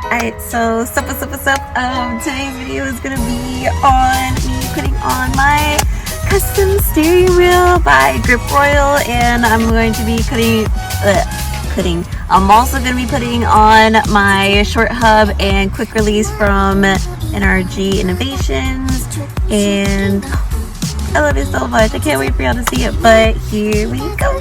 Alright, so what's up? Today's video is gonna be on me putting on my custom steering wheel by Grip Royal, and I'm going to be I'm also going to be putting on my short hub and quick release from NRG Innovations, and I love it so much. I can't wait for y'all to see it, but here we go.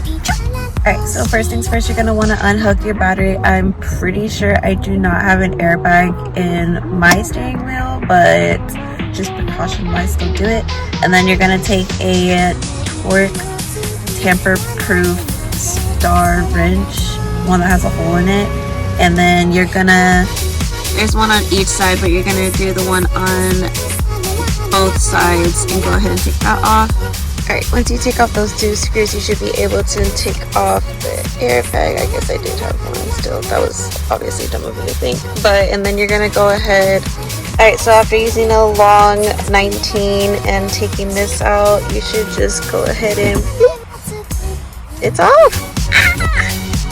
Alright, so first things first, you're going to want to unhook your battery. I'm pretty sure I do not have an airbag in my steering wheel, but just precaution wise, still do it. And then you're going to take a torque tamper-proof star wrench, one that has a hole in it, and then you're gonna, there's one on each side, but you're gonna do the one on both sides and go ahead and take that off. Alright, once you take off those two screws, you should be able to take off the airbag. I guess I did have one still. That was obviously dumb of me to think. And then you're gonna go ahead. Alright, so after using a long 19 and taking this out, you should just go ahead and it's off!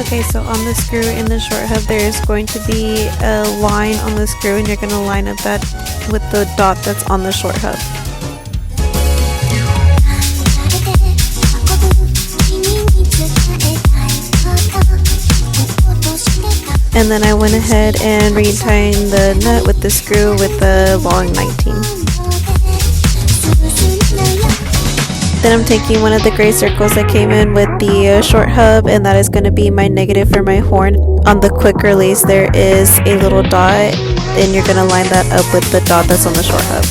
Okay, so on the screw in the short hub, there is going to be a line on the screw, and you're going to line up that with the dot that's on the short hub. And then I went ahead and retying the nut with the screw with the long 19. Then I'm taking one of the gray circles that came in with the short hub, and that is going to be my negative for my horn. On the quick release, there is a little dot, and you're going to line that up with the dot that's on the short hub.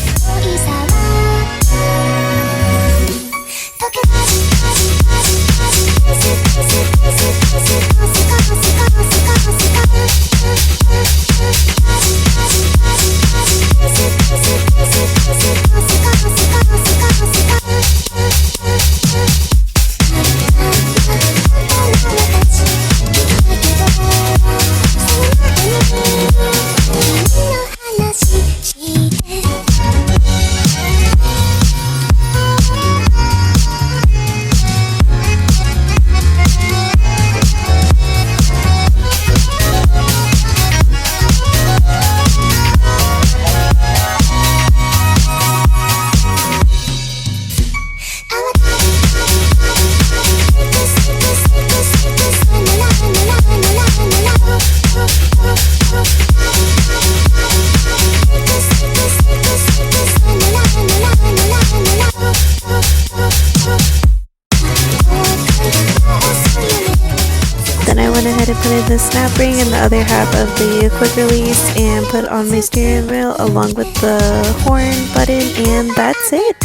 Then I went ahead and put in the snap ring and the other half of the quick release and put on my steering wheel along with the horn button, and that's it.